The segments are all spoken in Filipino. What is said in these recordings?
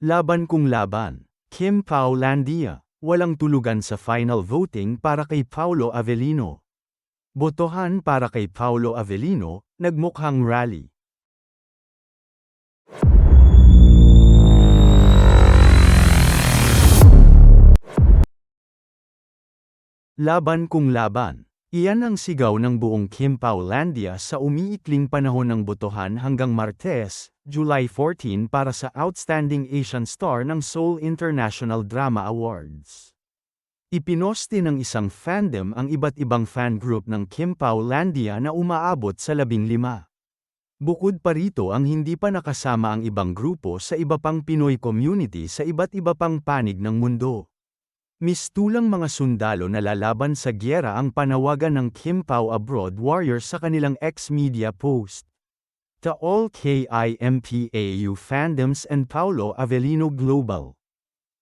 Laban kung laban. Kim Paulandia. Walang tulugan sa final voting para kay Paulo Avellino. Botohan para kay Paulo Avellino, nagmukhang rally. Laban kung laban. Iyan ang sigaw ng buong Kim Paulandia sa umiikling panahon ng botohan hanggang Martes, July 14 para sa Outstanding Asian Star ng Seoul International Drama Awards. Ipinosti ng isang fandom ang iba't ibang fan group ng Kim Paulandia na umaabot sa 15. Bukod pa rito ang hindi pa nakasama ang ibang grupo sa iba pang Pinoy community sa iba't iba pang panig ng mundo. Mistulang mga sundalo na lalaban sa gyera ang panawagan ng Kim Pao Abroad Warriors sa kanilang ex-media post. To all KIMPAU fandoms and Paulo Avellino Global.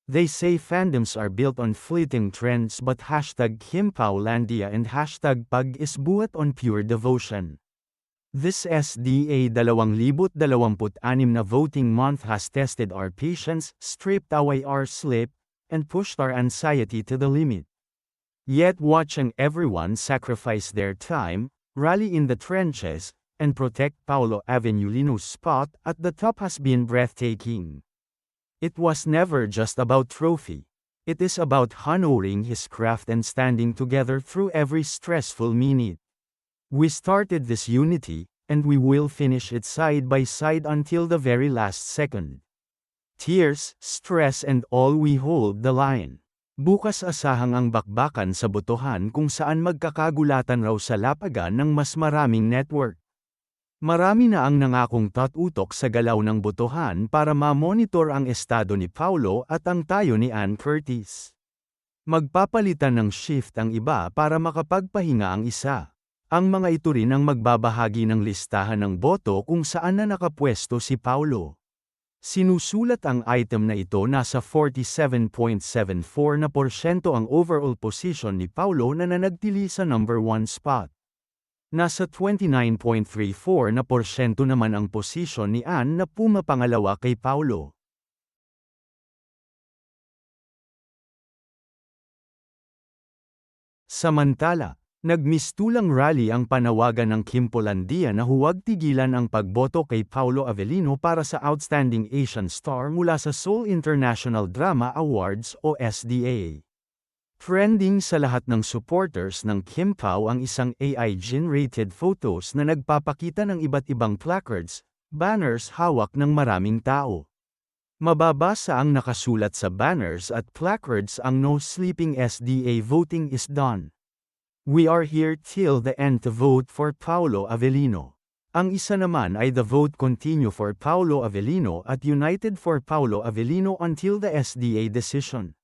They say fandoms are built on fleeting trends but hashtag Kim Paulandia and hashtag Pag is buhat on pure devotion. This SDA 2026 na voting month has tested our patience, stripped away our sleep, and pushed our anxiety to the limit. Yet watching everyone sacrifice their time, rally in the trenches, and protect Paulo Avellino's spot at the top has been breathtaking. It was never just about trophy. It is about honoring his craft and standing together through every stressful minute. We started this unity, and we will finish it side by side until the very last second. Tears, stress and all we hold the line. Bukas asahang ang bakbakan sa botohan kung saan magkakagulatan raw sa lapagan ng mas maraming network. Marami na ang nangakong tatutok sa galaw ng botohan para ma-monitor ang estado ni Paulo at ang tayo ni Ann Curtis. Magpapalitan ng shift ang iba para makapagpahinga ang isa. Ang mga ito rin ang magbabahagi ng listahan ng boto kung saan na nakapwesto si Paulo. Sinusulat ang item na ito nasa 47.74% ang overall position ni Paulo na nanagtili sa number 1 spot. Nasa 29.34% naman ang posisyon ni Ann na pumapangalawa kay Paulo. Samantala, nagmistulang rally ang panawagan ng Kim Paulandia na huwag tigilan ang pagboto kay Paulo Avellino para sa Outstanding Asian Star mula sa Seoul International Drama Awards o SDA. Trending sa lahat ng supporters ng Kim Pao ang isang AI-generated photos na nagpapakita ng iba't ibang placards, banners hawak ng maraming tao. Mababasa ang nakasulat sa banners at placards ang No Sleeping SDA Voting is Done. We are here till the end to vote for Paulo Avellino. Ang isa naman ay The Vote Continue for Paulo Avellino at United for Paulo Avellino until the SDA decision.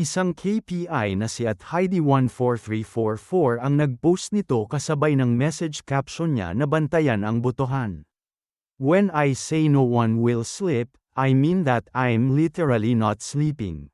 Isang KPI na si @Heidi14344 ang nagpost nito kasabay ng message caption niya na bantayan ang botohan. When I say no one will sleep, I mean that I'm literally not sleeping.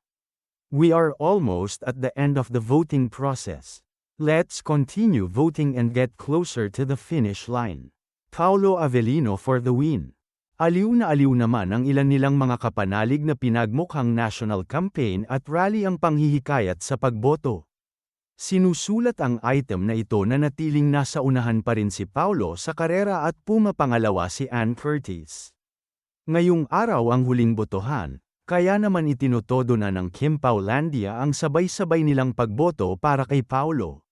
We are almost at the end of the voting process. Let's continue voting and get closer to the finish line. Paulo Avellino for the win. Aliw na aliw naman ang ilan nilang mga kapanalig na pinagmukhang national campaign at rally ang panghihikayat sa pagboto. Sinusulat ang item na ito na natiling nasa unahan pa rin si Paulo sa karera at pumapangalawa si Ann Curtis. Ngayong araw ang huling botohan, kaya naman itinutodo na ng Kim Paulandia ang sabay-sabay nilang pagboto para kay Paulo.